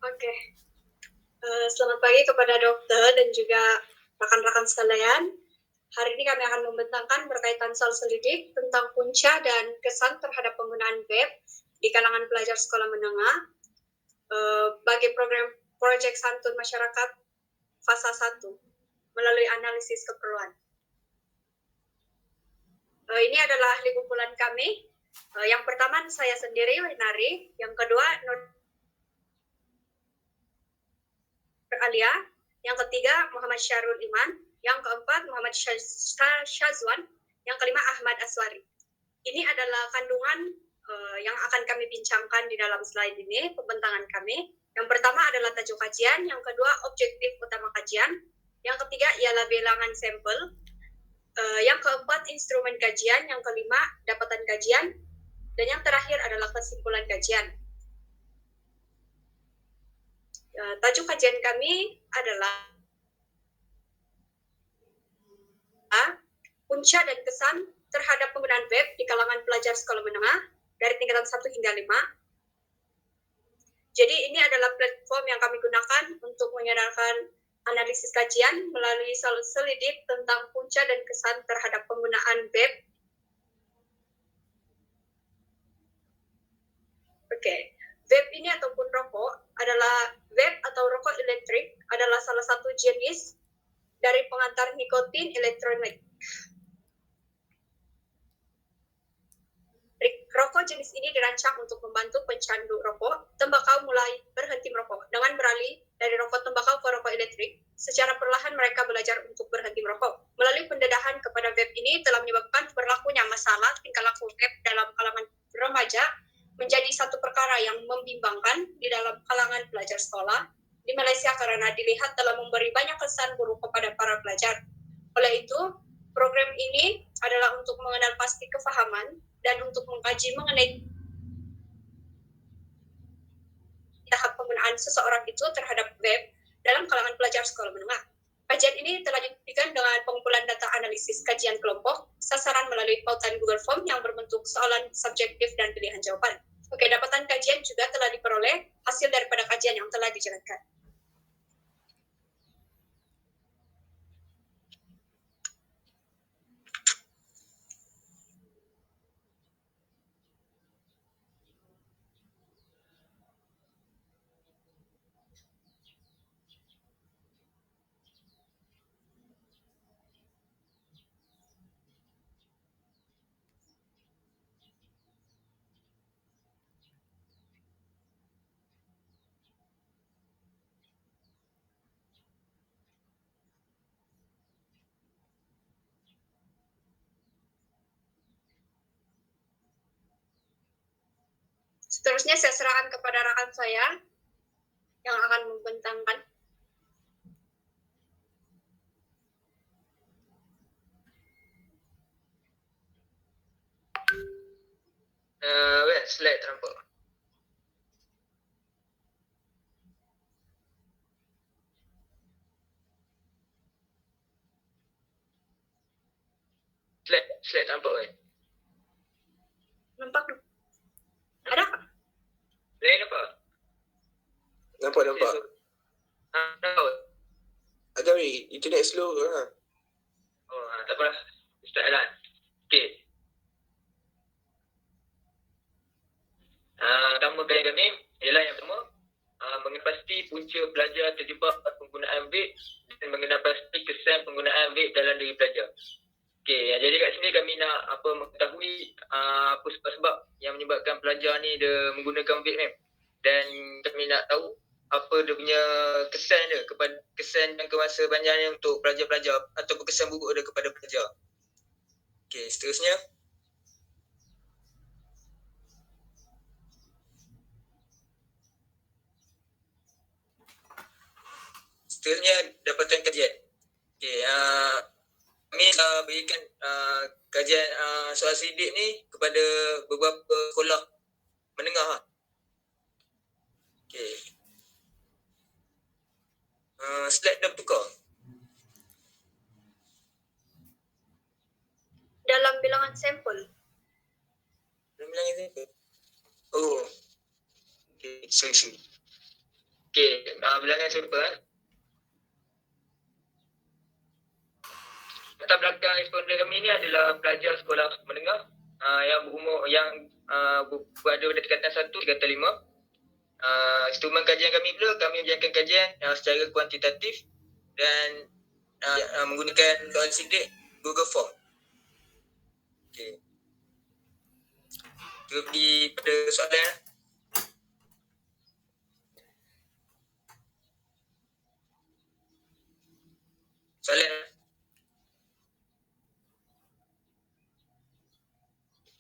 Oke. Selamat pagi kepada dokter dan juga rekan-rekan sekalian. Hari ini kami akan membentangkan berkaitan soal selidik tentang punca dan kesan terhadap penggunaan web di kalangan pelajar sekolah menengah bagi program Proyek Santun Masyarakat fasa 1 melalui analisis keperluan. Ini adalah ahli kumpulan kami. Yang pertama saya sendiri, Winari. Yang kedua, Alia. Yang ketiga, Muhammad Syarul Iman. Yang keempat, Muhammad Syazwan. Yang kelima, Ahmad Aswari. Ini adalah kandungan yang akan kami bincangkan di dalam slide ini, pembentangan kami. Yang pertama adalah tajuk kajian, yang kedua objektif utama kajian, yang ketiga ialah bilangan sampel, yang keempat instrumen kajian, yang kelima dapatan kajian, dan yang terakhir adalah kesimpulan kajian. Tajuk kajian kami adalah punca dan kesan terhadap penggunaan web di kalangan pelajar sekolah menengah dari tingkatan 1 hingga 5. Jadi ini adalah platform yang kami gunakan untuk menyadarkan analisis kajian melalui selidik tentang punca dan kesan terhadap penggunaan web. Oke. Web ini ataupun rokok adalah web atau rokok elektrik adalah salah satu jenis dari pengantar nikotin elektronik. Rokok jenis ini dirancang untuk membantu pencandu rokok tembakau mulai berhenti merokok. Dengan beralih dari rokok tembakau ke rokok elektrik, secara perlahan mereka belajar untuk berhenti merokok. Melalui pendedahan kepada web ini telah menyebabkan berlakunya masalah tingkah laku web dalam kalangan remaja menjadi satu perkara yang membimbangkan di dalam kalangan pelajar sekolah di Malaysia karena dilihat telah memberi banyak kesan buruk kepada para pelajar. Oleh itu, program ini adalah untuk mengenal pasti kefahaman dan untuk mengkaji mengenai tahap penggunaan seseorang itu terhadap web dalam kalangan pelajar sekolah menengah. Kajian ini telah dibuktikan dengan pengumpulan data analisis kajian kelompok, sasaran melalui pautan Google Form yang berbentuk soalan subjektif dan pilihan jawaban. Oke, dapatan kajian juga telah diperoleh hasil daripada kajian yang telah dijalankan. Seterusnya saya serahkan kepada rekan saya yang akan membentangkan. Slide nampak. Slide nampak kan? Nampak? Ada? Slide nampak? Nampak. Nampak. Agak internet slow ke? Oh, tak apa. Start jalan. Okey. Pertama kali kami ialah yang pertama mengenal pasti punca pelajar terjebak penggunaan web dan mengenal pasti kesan penggunaan web dalam diri pelajar. Okey, jadi kat sini kami nak mengetahui apa sebab-sebab yang menyebabkan pelajar ni dia menggunakan web ni, dan kami nak tahu apa dia punya kesan dia kepada kesan jangka masa panjangnya untuk pelajar-pelajar atau kesan buruk dia kepada pelajar. Okey, seterusnya dapatan kajian. Okey, kami berikan kajian soal selidik ni kepada beberapa sekolah menengah. Okey. Slide dah tukar. Dalam bilangan sampel. Oh. Okey, sorry. Okey, bilangan sampel. Latar belakang responden kami ni adalah pelajar sekolah menengah yang berumur berada pada tingkatan 1 tingkatan 5. Instrumen kajian kami pula, kami menjalankan kajian secara kuantitatif dan menggunakan soalan sikit Google Form. Okey. Kita pergi pada soalan. Soalan.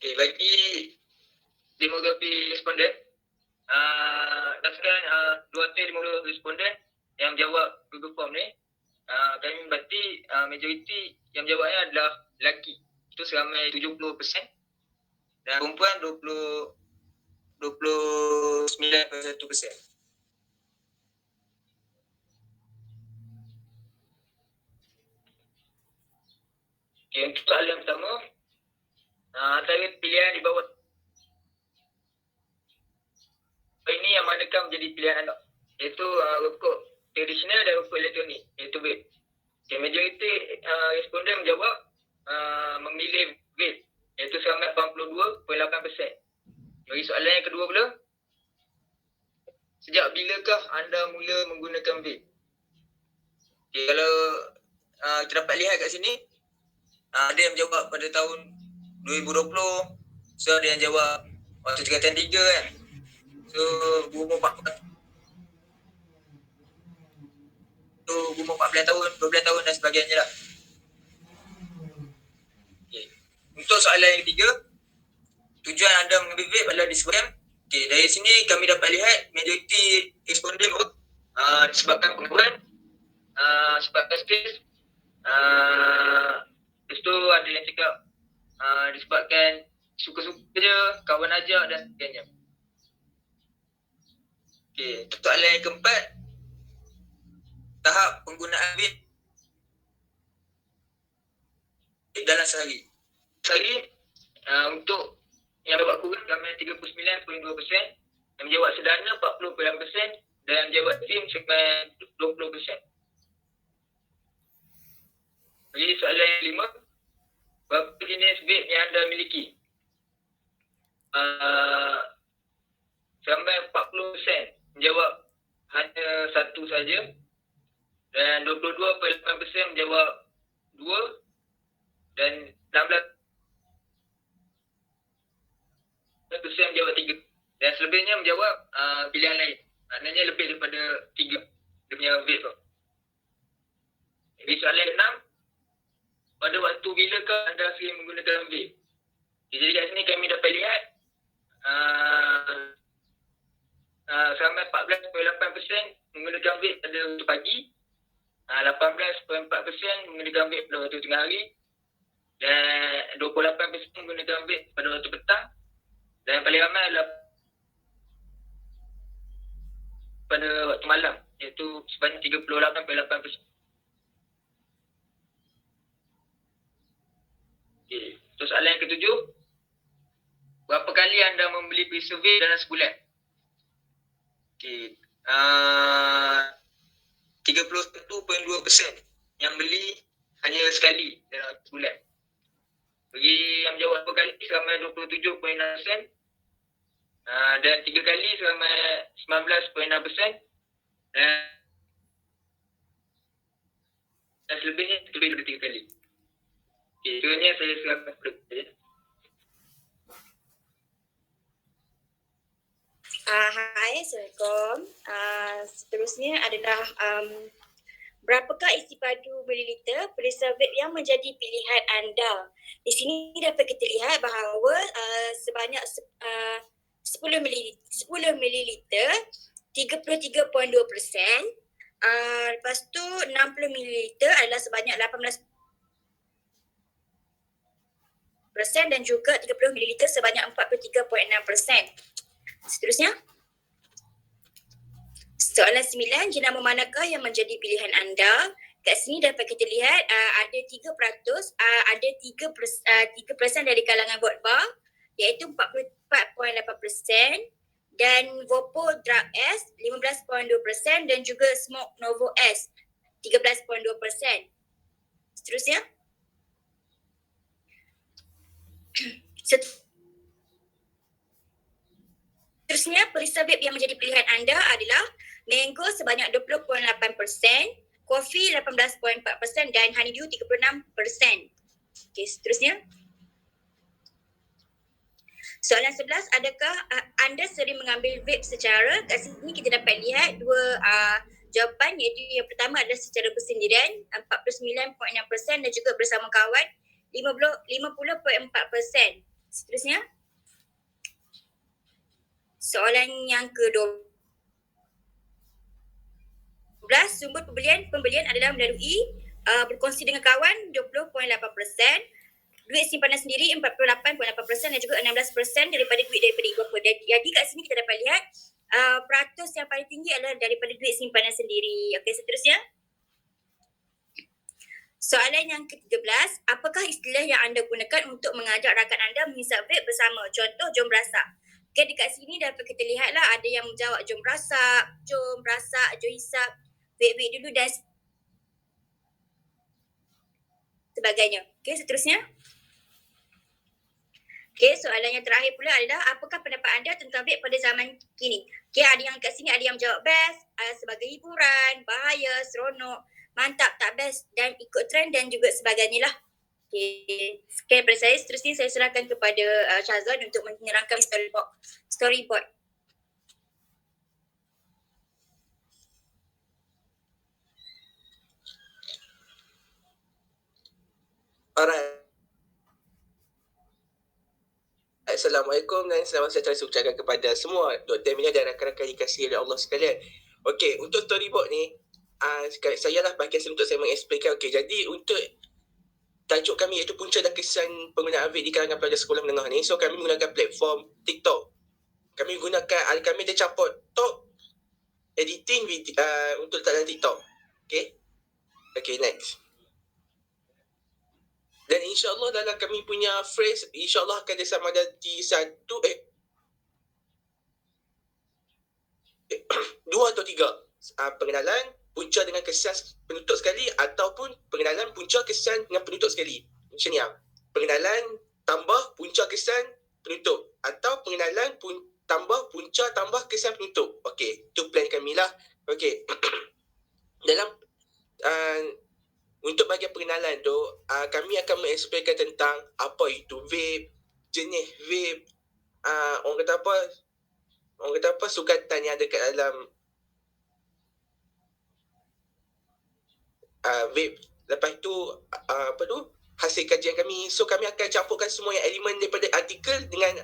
Okey, bagi demografi responden, berdasarkan 250 responden yang menjawab Google Form ni, kami mendapati majoriti yang menjawabnya adalah lelaki. Itu seramai 70%. Dan perempuan 29.1%. Okay, untuk soalan pertama, antara pilihan di bawah ini yang manakah menjadi pilihan anda? Iaitu rokok tradisional dan rokok elektronik, iaitu vape. Okay, majoriti responden menjawab memilih vape, iaitu seramai 82.8%. Bagi soalan yang kedua pula, sejak bilakah anda mula menggunakan vape? Okay, kalau kita dapat lihat kat sini, ada yang menjawab pada tahun 2020. So ada yang jawab waktu tingkatan 3 kan. So berumur 14 tahun, 12 tahun dan sebagainya lah. Okay. Untuk soalan yang ketiga, tujuan anda mengambil vape adalah disebabkan. Okay, dari sini kami dapat lihat majoriti responden disebabkan pengangguran, sebabkan stres, lepas tu ada yang cakap disebabkan suka-suka je, kawan ajak dan sebagainya. Okay, soalan yang keempat, tahap penggunaan vape dalam sehari. Sehari untuk yang menjawab kurang ramai 39.2%, yang menjawab sederhana 40.8% dan yang menjawab sim sekitar 20%. Jadi soalan yang kelima, berapa jenis vape yang anda miliki? Sampai 40% menjawab hanya satu saja dan 22.8% menjawab dua dan 16% menjawab tiga dan selebihnya menjawab pilihan lain. Maknanya lebih daripada tiga dia punya vape tu. Jadi soalan ke-6, pada waktu bilakah anda sering menggunakan vape? Jadi kat sini kami dapat lihat sampai 14.8% menggunakan vape pada waktu pagi, 18.4% menggunakan vape pada waktu tengah hari dan 28% menggunakan vape pada waktu petang dan yang paling ramai adalah pada waktu malam, iaitu sebanyak 38.8%. Okay. So soalan yang ketujuh, berapa kali anda membeli pizza vape dalam sebulan? Okay. 31.2% yang beli hanya sekali dalam sebulan. Bagi yang menjawab berapa kali seramai 27.6%, dan 3 kali seramai 19.6%, dan selebihnya lebih dari 3 kali. Okay, sebenarnya saya serahkan kepada saya. Hai, Assalamualaikum. Seterusnya adalah berapakah isi padu mililiter perisa vape yang menjadi pilihan anda? Di sini dapat kita lihat bahawa sebanyak 10 mililiter 33.2%. Lepas tu 60 mililiter adalah sebanyak 18% dan juga 30 mililiter sebanyak 43.6%. Seterusnya, soalan 9, jenama manakah yang menjadi pilihan anda? Kat sini dapat kita lihat ada 3%, ada 3% dari kalangan bot bar, iaitu 44.8%, dan Vopo Drug S 15.2% dan juga Smoke Novo S 13.2%. Seterusnya. Seterusnya, perisa vape yang menjadi pilihan anda adalah Mango sebanyak 20.8%, Coffee 18.4% dan Honeydew 36%. Okey, seterusnya. Soalan 11, adakah anda sering mengambil vape secara? Kat sini kita dapat lihat dua jawapan, iaitu yang pertama adalah secara bersendirian 49.6% dan juga bersama kawan 50.4%. Seterusnya. Soalan yang ke-12, sumber pembelian adalah melalui berkongsi dengan kawan 20.8%, duit simpanan sendiri 48.8% dan juga 16% daripada duit daripada ibu bapa. Jadi kat sini kita dapat lihat peratus yang paling tinggi adalah daripada duit simpanan sendiri. Okey, seterusnya. Soalan yang ke-13, apakah istilah yang anda gunakan untuk mengajak rakan anda menghisap vape bersama? Contoh, jom berasak. Okey, dekat sini dapat kita lihatlah ada yang menjawab jom berasak, jom hisap, vape dulu dan sebagainya. Okey, seterusnya. Okey, soalan yang terakhir pula adalah apakah pendapat anda tentang vape pada zaman kini? Okey, ada yang kat sini ada yang menjawab best, sebagai hiburan, bahaya, seronok, mantap, tak best dan ikut trend dan juga sebagainya lah. Okey, sekian daripada saya. Seterusnya saya serahkan kepada Syazwan untuk menerangkan storyboard. Alright. Assalamualaikum dan selamat sejahtera saya ucapkan kepada semua Dr. Emilia dan rakan-rakan dikasihi oleh Allah sekalian. Okey, untuk storyboard ni, saya lah bagi untuk saya mengeksplainkan. Okey, jadi untuk tajuk kami iaitu punca dan kesan penggunaan vape di kalangan pelajar sekolah menengah ni. So kami menggunakan platform TikTok. Kami ada campur talk, editing untuk letak dalam TikTok. Okay, next. Dan insyaAllah dalam kami punya phrase, insyaAllah akan ada sama ada dua atau tiga pengenalan, punca dengan kesan penutup sekali ataupun pengenalan punca kesan dengan penutup sekali. Macam ni pengenalan tambah punca kesan penutup atau pengenalan tambah punca tambah kesan penutup. Okey, itu plan kami lah. Okey. Dalam untuk bahagian pengenalan tu, kami akan mengeksplainkan tentang apa itu vape, jenis vape, orang kata apa sukatan yang ada kat dalam vape. Lepas tu hasil kajian kami. So kami akan campurkan semua yang elemen daripada artikel dengan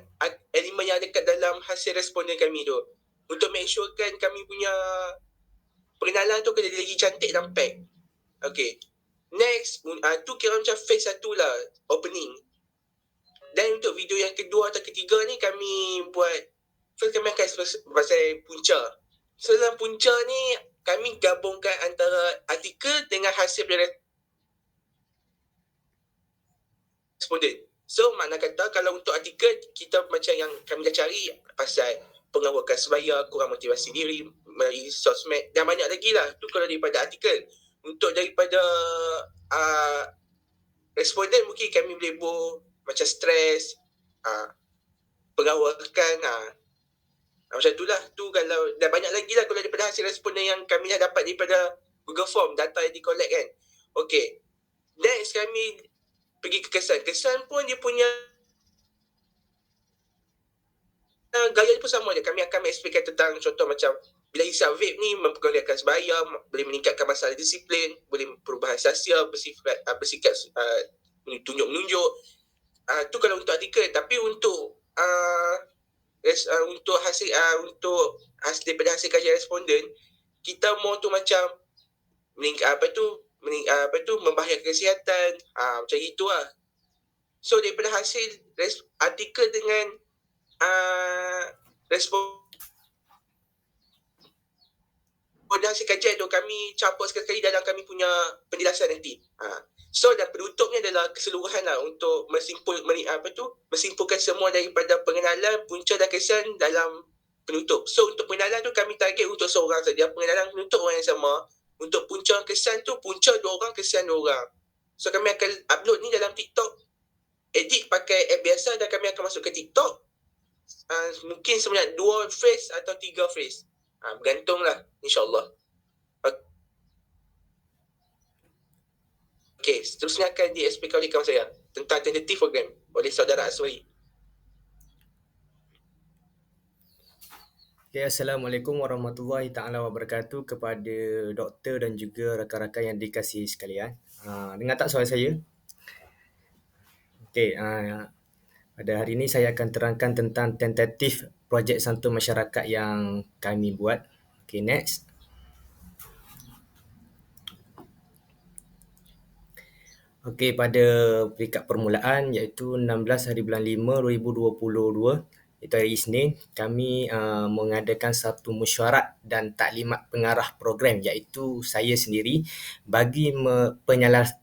elemen yang ada kat dalam hasil responden kami tu, untuk make sure kan kami punya pengenalan tu kena lagi cantik dan pack. Okay, next, tu kira macam phase 1 lah, opening. Dan untuk video yang kedua atau ketiga ni kami buat, first kami akan pasal punca. So dalam punca ni kami gabungkan antara artikel dengan hasil responden. So makna kata kalau untuk artikel kita macam yang kami dah cari pasal pengawakan sebaya, kurang motivasi diri melalui sosmed dan banyak lagi lah. Tu kalau daripada artikel. Untuk daripada responden mungkin kami boleh macam stres, pengawakan, macam tu lah. Tu kalau dah banyak lagi lah kalau daripada hasil responden yang kami dah dapat daripada Google Form, data yang di-collect kan. Okay, next kami pergi ke kesan. Kesan pun dia punya gaya pun sama je. Kami akan explainkan tentang contoh macam bila hisap vape ni memperkongsikan sebaya, boleh meningkatkan masalah disiplin, boleh perubahan sosial, bersikap tunjuk-menunjuk. Tu kalau untuk artikel. Tapi untuk hasil daripada hasil kajian responden, kita mau tu macam membahayakan kesihatan, macam itu lah. So daripada hasil artikel dengan pada hasil kajian tu kami campur sekali dalam kami punya penjelasan nanti. So dan penutupnya adalah keseluruhan lah untuk menyimpulkan semua daripada pengenalan, punca dan kesan dalam penutup. So untuk pengenalan tu kami target untuk seorang saja, pengenalan penutup orang yang sama. Untuk punca kesan tu punca 2 orang, kesan 2 orang. So kami akan upload ni dalam TikTok, edit pakai app biasa dan kami akan masuk ke TikTok. Mungkin sebanyak 2 phrase atau 3 phrase. Bergantunglah, insyaAllah. Okey, seterusnya akan di-explain oleh kawan saya tentang tentative program oleh saudara Aswari. Okay, Assalamualaikum warahmatullahi taala wabarakatuh kepada doktor dan juga rakan-rakan yang dikasihi sekalian. Dengar tak suara saya? Okey, pada hari ini saya akan terangkan tentang tentatif projek santun masyarakat yang kami buat. Okey, next. Okey, pada peringkat permulaan iaitu 16 hari bulan 5 2022, iaitu hari Isnin, kami mengadakan satu mesyuarat dan taklimat pengarah program iaitu saya sendiri bagi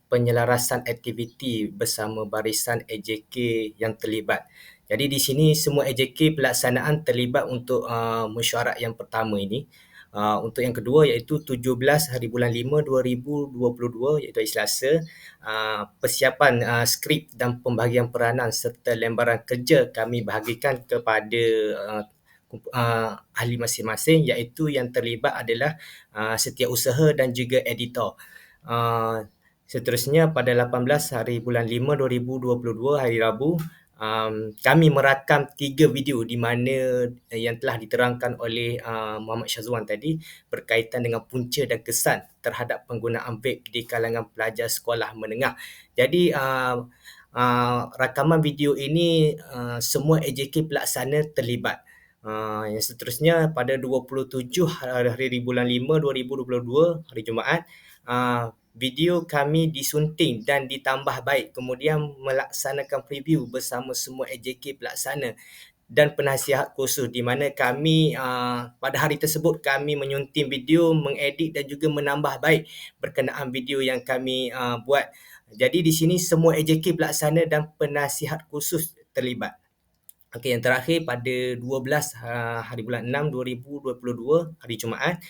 penyelarasan aktiviti bersama barisan AJK yang terlibat. Jadi di sini semua AJK pelaksanaan terlibat untuk mesyuarat yang pertama ini. Untuk yang kedua iaitu 17 hari bulan 5 2022 iaitu hari Selasa, persiapan skrip dan pembahagian peranan serta lembaran kerja kami bahagikan kepada ahli masing-masing iaitu yang terlibat adalah setiausaha dan juga editor. Seterusnya pada 18 hari bulan 5 2022 hari Rabu, kami merakam 3 video di mana yang telah diterangkan oleh Muhammad Syazwan tadi berkaitan dengan punca dan kesan terhadap penggunaan vape di kalangan pelajar sekolah menengah. Jadi rakaman video ini semua AJK pelaksana terlibat. Yang seterusnya pada 27 hari bulan 5 2022 hari Jumaat, video kami disunting dan ditambah baik, kemudian melaksanakan preview bersama semua AJK pelaksana dan penasihat khusus di mana kami pada hari tersebut kami menyunting video, mengedit dan juga menambah baik berkenaan video yang kami buat. Jadi di sini semua AJK pelaksana dan penasihat khusus terlibat. Okey, yang terakhir pada 12 hari bulan 6 2022 hari Jumaat,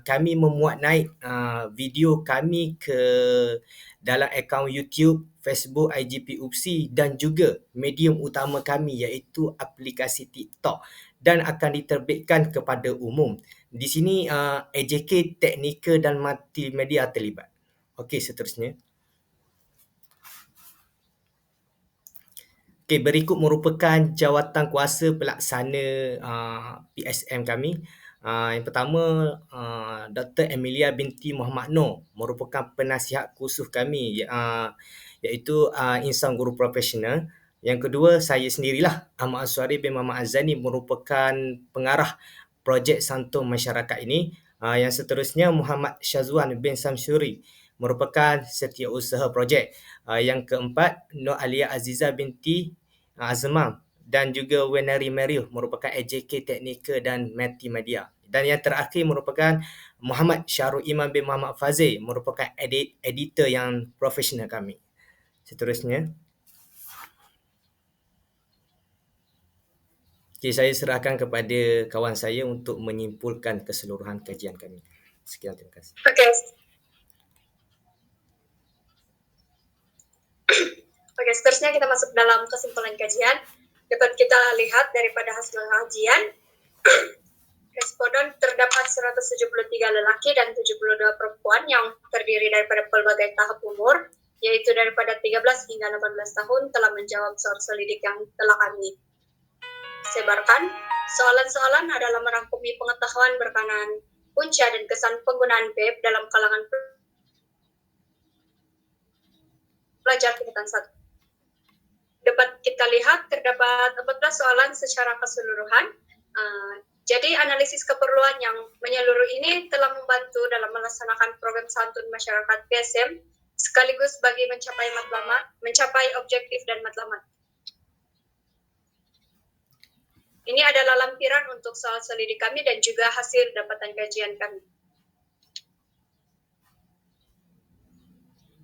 kami memuat naik video kami ke dalam akaun YouTube, Facebook, IGP UPSI dan juga medium utama kami iaitu aplikasi TikTok dan akan diterbitkan kepada umum. Di sini AJK Teknikal dan Multimedia terlibat. Okey, seterusnya. Okey, berikut merupakan jawatan kuasa pelaksana PSM kami. Yang pertama, Dr. Emilia binti Muhammad Noor merupakan penasihat khusus kami iaitu insan guru profesional. Yang kedua, saya sendirilah, Ahmad Aswari bin Muhammad Azani merupakan pengarah projek santun masyarakat ini. Yang seterusnya, Muhammad Syazwan bin Samsuri merupakan setiausaha projek. Yang keempat, Nur Alia Aziza binti Azmam dan juga Wenari Meriuh merupakan AJK Teknikal dan Multimedia. Dan yang terakhir merupakan Muhammad Syahrul Iman bin Muhammad Fazil merupakan editor yang profesional kami. Seterusnya. Okay, saya serahkan kepada kawan saya untuk menyimpulkan keseluruhan kajian kami. Sekian, terima kasih. Oke, seterusnya kita masuk dalam kesimpulan kajian. Dapat kita lihat daripada hasil kajian, responden terdapat 173 lelaki dan 72 perempuan yang terdiri daripada pelbagai tahap umur, yaitu daripada 13 hingga 18 tahun telah menjawab soal selidik yang telah kami sebarkan. Soalan-soalan adalah merangkumi pengetahuan berkenaan punca dan kesan penggunaan vape dalam kalangan pelajar tingkatan 1. Dapat kita lihat terdapat 14 soalan secara keseluruhan. Jadi analisis keperluan yang menyeluruh ini telah membantu dalam melaksanakan program santun masyarakat PSM sekaligus bagi mencapai objektif dan matlamat. Ini adalah lampiran untuk soal selidik kami dan juga hasil dapatan kajian kami.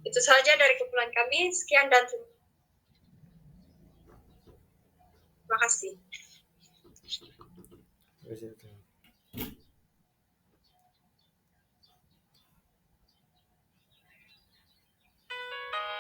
Itu saja dari kumpulan kami. Sekian dan terima kasih. Jazakallah.